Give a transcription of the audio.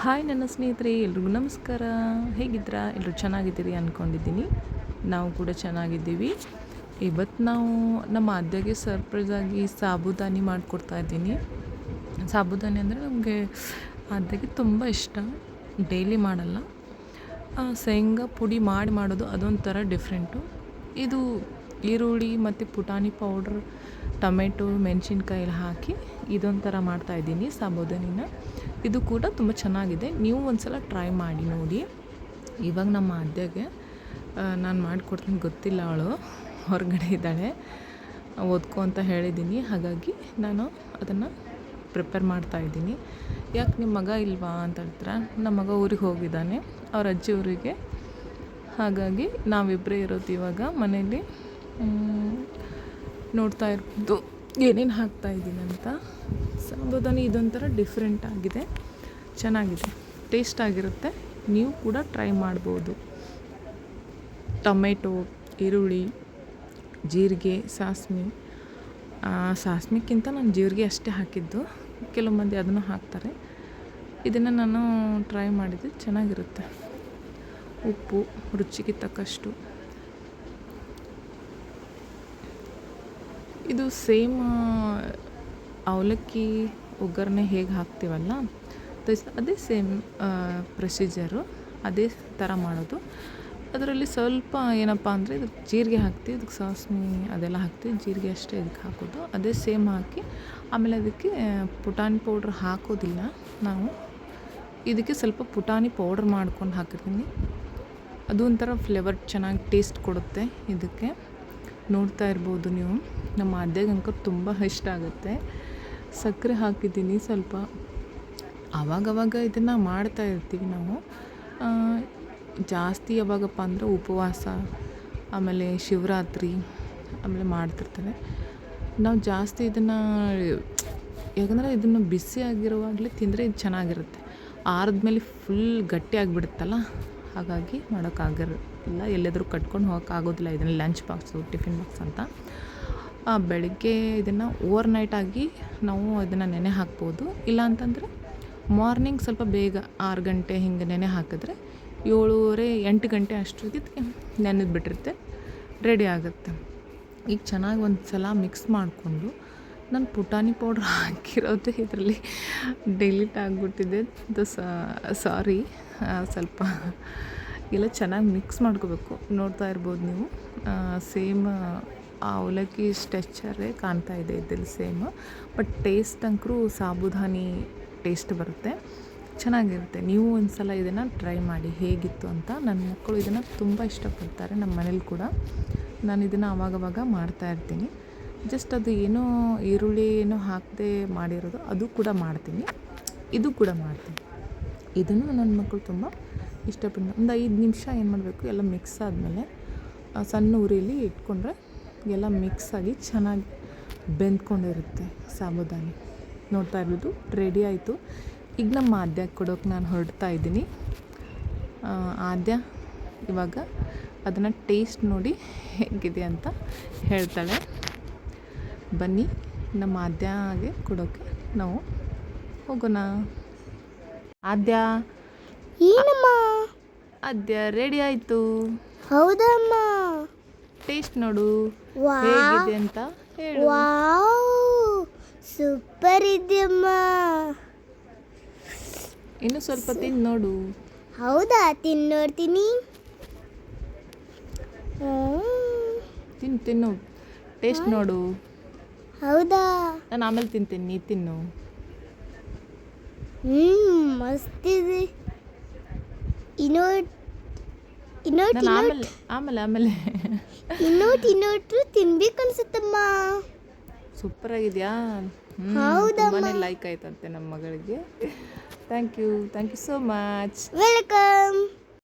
Hi ನನ್ನ ಸ್ನೇಹಿತರೆ, ಎಲ್ರಿಗೂ ನಮಸ್ಕಾರ. ಹೇಗಿದ್ದೀರಾ? ಎಲ್ಲರೂ ಚೆನ್ನಾಗಿದ್ದೀರಿ ಅಂದ್ಕೊಂಡಿದ್ದೀನಿ. ನಾವು ಕೂಡ ಚೆನ್ನಾಗಿದ್ದೀವಿ. ಇವತ್ತು ನಾವು ನಮ್ಮ ಅದ್ದೆಗೆ ಸರ್ಪ್ರೈಸಾಗಿ ಸಾಬುದಾನಿ ಮಾಡಿಕೊಡ್ತಾ ಇದ್ದೀನಿ. ಸಾಬುದಾನಿ ಅಂದರೆ ನಮಗೆ ಅದ್ದೆಗೆ ತುಂಬ ಇಷ್ಟ. ಡೈಲಿ ಮಾಡಲ್ಲ, ಶೇಂಗಾ ಪುಡಿ ಮಾಡೋದು ಅದೊಂಥರ ಡಿಫ್ರೆಂಟು. ಇದು ಈರುಳ್ಳಿ ಮತ್ತು ಪುಟಾಣಿ ಪೌಡ್ರ್, ಟೊಮೆಟೊ, ಮೆಣಸಿನ್ಕಾಯಿ ಎಲ್ಲ ಹಾಕಿ ಇದೊಂಥರ ಮಾಡ್ತಾಯಿದ್ದೀನಿ ಸಾಬುದಾನಿನ. ಇದು ಕೂಡ ತುಂಬ ಚೆನ್ನಾಗಿದೆ. ನೀವು ಒಂದ್ಸಲ ಟ್ರೈ ಮಾಡಿ ನೋಡಿ. ಇವಾಗ ನಮ್ಮ ಅದ್ದೆಗೆ ನಾನು ಮಾಡಿಕೊಡ್ತೀನಿ, ಗೊತ್ತಿಲ್ಲ, ಅವಳು ಹೊರಗಡೆ ಇದ್ದಾಳೆ, ಓದ್ಕೊ ಅಂತ ಹೇಳಿದ್ದೀನಿ. ಹಾಗಾಗಿ ನಾನು ಅದನ್ನು ಪ್ರಿಪೇರ್ ಮಾಡ್ತಾಯಿದ್ದೀನಿ. ಯಾಕೆ ನಿಮ್ಮ ಮಗ ಇಲ್ವಾ ಅಂತ ಹೇಳ್ತಾರೆ. ನಮ್ಮ ಮಗ ಊರಿಗೆ ಹೋಗಿದ್ದಾನೆ, ಅವ್ರ ಅಜ್ಜಿ ಊರಿಗೆ. ಹಾಗಾಗಿ ನಾವಿಬ್ಬರೇ ಇರೋದು ಇವಾಗ ಮನೇಲಿ. ನೋಡ್ತಾ ಇರ್ಬೋದು ಏನೇನು ಹಾಕ್ತಾಯಿದ್ದೀನಿ ಅಂತ. ಸಾಬುದಾನಿ ಇದೊಂಥರ ಡಿಫ್ರೆಂಟ್ ಆಗಿದೆ, ಚೆನ್ನಾಗಿದೆ, ಟೇಸ್ಟ್ ಆಗಿರುತ್ತೆ. ನೀವು ಕೂಡ ಟ್ರೈ ಮಾಡ್ಬೋದು. ಟೊಮೆಟೊ, ಈರುಳ್ಳಿ, ಜೀರಿಗೆ, ಸಾಸ್ಮಿಕ್ಕಿಂತ ನಾನು ಜೀರಿಗೆ ಅಷ್ಟೇ ಹಾಕಿದ್ದು. ಕೆಲವು ಮಂದಿ ಅದನ್ನು ಹಾಕ್ತಾರೆ. ಇದನ್ನು ನಾನು ಟ್ರೈ ಮಾಡಿದ್ದೆ, ಚೆನ್ನಾಗಿರುತ್ತೆ. ಉಪ್ಪು ರುಚಿಗೆ ತಕ್ಕಷ್ಟು. ಇದು ಸೇಮ್ ಅವಲಕ್ಕಿ ಒಗ್ಗರಣೆ ಹೇಗೆ ಹಾಕ್ತೀವಲ್ಲ ಅದೇ ಸೇಮ್ ಪ್ರೊಸೀಜರು, ಅದೇ ಥರ ಮಾಡೋದು. ಅದರಲ್ಲಿ ಸ್ವಲ್ಪ ಏನಪ್ಪ ಅಂದರೆ ಇದಕ್ಕೆ ಜೀರಿಗೆ ಹಾಕ್ತೀವಿ, ಇದಕ್ಕೆ ಸಾಸ್ಮಿ ಅದೆಲ್ಲ ಹಾಕ್ತೀವಿ, ಜೀರಿಗೆ ಅಷ್ಟೇ ಇದಕ್ಕೆ ಹಾಕೋದು. ಅದೇ ಸೇಮ್ ಹಾಕಿ ಆಮೇಲೆ ಅದಕ್ಕೆ ಪುಟಾಣಿ ಪೌಡ್ರ್ ಹಾಕೋದಿಲ್ಲ ನಾವು. ಇದಕ್ಕೆ ಸ್ವಲ್ಪ ಪುಟಾಣಿ ಪೌಡ್ರ್ ಮಾಡ್ಕೊಂಡು ಹಾಕಿರ್ತೀನಿ. ಅದು ಒಂಥರ ಫ್ಲೇವರ್ ಚೆನ್ನಾಗಿ ಟೇಸ್ಟ್ ಕೊಡುತ್ತೆ ಇದಕ್ಕೆ. ನೋಡ್ತಾ ಇರ್ಬೋದು ನೀವು. ನಮ್ಮ ಅದ್ದೆಗಂಕೂ ತುಂಬ ಇಷ್ಟ ಆಗುತ್ತೆ. ಸಕ್ಕರೆ ಹಾಕಿದ್ದೀನಿ ಸ್ವಲ್ಪ. ಆವಾಗವಾಗ ಇದನ್ನು ಮಾಡ್ತಾ ಇರ್ತೀವಿ ನಾವು. ಜಾಸ್ತಿ ಯಾವಾಗಪ್ಪ ಅಂದರೆ ಉಪವಾಸ, ಆಮೇಲೆ ಶಿವರಾತ್ರಿ, ಆಮೇಲೆ ಮಾಡ್ತಿರ್ತಾರೆ. ನಾವು ಜಾಸ್ತಿ ಇದನ್ನು ಯಾಕಂದರೆ ಇದನ್ನು ಬಿಸಿಯಾಗಿರುವಾಗಲೇ ತಿಂದರೆ ಇದು ಚೆನ್ನಾಗಿರುತ್ತೆ. ಆರಿದ್ಮೇಲೆ ಫುಲ್ ಗಟ್ಟಿ ಆಗಿಬಿಡುತ್ತಲ್ಲ, ಹಾಗಾಗಿ ಮಾಡೋಕ್ಕಾಗಿಲ್ಲ. ಎಲ್ಲಾದರೂ ಕಟ್ಕೊಂಡು ಹೋಗೋಕ್ಕಾಗೋದಿಲ್ಲ ಇದನ್ನು. ಲಂಚ್ ಬಾಕ್ಸು, ಟಿಫಿನ್ ಬಾಕ್ಸ್ ಅಂತ. ಬೆಳಗ್ಗೆ ಇದನ್ನು ಓವರ್ ನೈಟ್ ಆಗಿ ನಾವು ಇದನ್ನು ನೆನೆ ಹಾಕ್ಬೋದು. ಇಲ್ಲ ಅಂತಂದರೆ ಮಾರ್ನಿಂಗ್ ಸ್ವಲ್ಪ ಬೇಗ 6 ಗಂಟೆ ಹಿಂಗೆ ನೆನೆ ಹಾಕಿದ್ರೆ 7:30, 8 ಗಂಟೆ ಅಷ್ಟೊತ್ತಿಗೆ ನೆನೆದು ಬಿಟ್ಟಿರುತ್ತೆ, ರೆಡಿ ಆಗುತ್ತೆ. ಈಗ ಚೆನ್ನಾಗಿ ಒಂದು ಸಲ ಮಿಕ್ಸ್ ಮಾಡಿಕೊಂಡು, ನಾನು ಪುಟಾಣಿ ಪೌಡ್ರ್ ಹಾಕಿರೋದು ಇದರಲ್ಲಿ ಡಿಲೀಟ್ ಆಗಿಬಿಟ್ಟಿದೆ. ಅದು ಸಾರಿ. ಸ್ವಲ್ಪ ಎಲ್ಲ ಚೆನ್ನಾಗಿ ಮಿಕ್ಸ್ ಮಾಡ್ಕೋಬೇಕು. ನೋಡ್ತಾ ಇರ್ಬೋದು ನೀವು. ಸೇಮ್ ಅವಲಕ್ಕಿ ಸ್ಟ್ರೆಚ್ಚರೇ ಕಾಣ್ತಾ ಇದೆ ಇದ್ರಲ್ಲಿ ಸೇಮ್. ಬಟ್ ಟೇಸ್ಟ್ ಅಂಕರೂ ಸಾಬುದಾನಿ ಟೇಸ್ಟ್ ಬರುತ್ತೆ, ಚೆನ್ನಾಗಿರುತ್ತೆ. ನೀವು ಒಂದು ಸಲ ಇದನ್ನು ಟ್ರೈ ಮಾಡಿ ಹೇಗಿತ್ತು ಅಂತ. ನನ್ನ ಮಕ್ಕಳು ಇದನ್ನು ತುಂಬ ಇಷ್ಟಪಡ್ತಾರೆ, ನಮ್ಮ ಮನೇಲಿ ಕೂಡ. ನಾನು ಇದನ್ನು ಆವಾಗವಾಗ ಮಾಡ್ತಾಯಿರ್ತೀನಿ. ಜಸ್ಟ್ ಅದು ಏನೋ ಈರುಳ್ಳಿ ಏನೋ ಹಾಕದೆ ಮಾಡಿರೋದು, ಅದು ಕೂಡ ಮಾಡ್ತೀನಿ, ಇದು ಕೂಡ ಮಾಡ್ತೀನಿ. ಇದನ್ನು ನನ್ನ ಮಕ್ಕಳು ತುಂಬ ಇಷ್ಟಪಟ್ಟು ಒಂದು 5 ನಿಮಿಷ ಏನು ಮಾಡಬೇಕು, ಎಲ್ಲ ಮಿಕ್ಸ್ ಆದಮೇಲೆ ಸಣ್ಣ ಉರಿಯಲ್ಲಿ ಇಟ್ಕೊಂಡ್ರೆ ಎಲ್ಲ ಮಿಕ್ಸ್ ಆಗಿ ಚೆನ್ನಾಗಿ ಬೆಂದ್ಕೊಂಡಿರುತ್ತೆ ಸಾಬುದಾನಿ. ನೋಡ್ತಾ ಇರೋದು ರೆಡಿ ಆಯಿತು. ಈಗ ನಮ್ಮ ಆದ್ಯಕ್ಕೆ ಕೊಡೋಕೆ ನಾನು ಹೊರಡ್ತಾ ಇದ್ದೀನಿ. ಆದ್ಯ ಇವಾಗ ಅದನ್ನು ಟೇಸ್ಟ್ ನೋಡಿ ಹೇಗಿದೆ ಅಂತ ಹೇಳ್ತಾಳೆ. ಬನ್ನಿ ನಮ್ಮ ಆದ್ಯಗೆ ಕೊಡೋಕ್ಕೆ ನಾವು ಹೋಗೋಣ. ಆದ್ಯ, ಏನಮ್ಮ? ಆದ್ಯ ರೆಡಿ ಆಯಿತು. ಹೌದಮ್ಮ. ಟೇಸ್ಟ್ ನೋಡು ಹೇಗಿದೆ ಅಂತ ಹೇಳು. ವಾವ್, ಸೂಪರ್ ಇದೆಯಮ್ಮ. ಇನ್ನು ಸ್ವಲ್ಪ ತಿಂದು ನೋಡು. ಹೌದಾ? ನೋಡ್ತೀನಿ. ತಿನ್ನು ಟೇಸ್ಟ್ ನೋಡು. ಹೌದಾ? ನಾನು ಆಮೇಲೆ ತಿಂತೀನಿ, ನೀ ತಿನ್ನು. ಮಸ್ತ್ ಇದೆ. ಆಮೇಲೆ ಇನ್ನೊಟ್ಟು ತಿನ್ಬೇಕು ಅನ್ಸುತ್ತಮ್ಮ. ಸೂಪರ್ ಆಗಿದೆಯಾ? ತುಂಬಾನೇ ಲೈಕ್ ಆಯ್ತಂತೆ ನಮ್ಮ ಮಗಳಿಗೆ. Thank you so much. Welcome.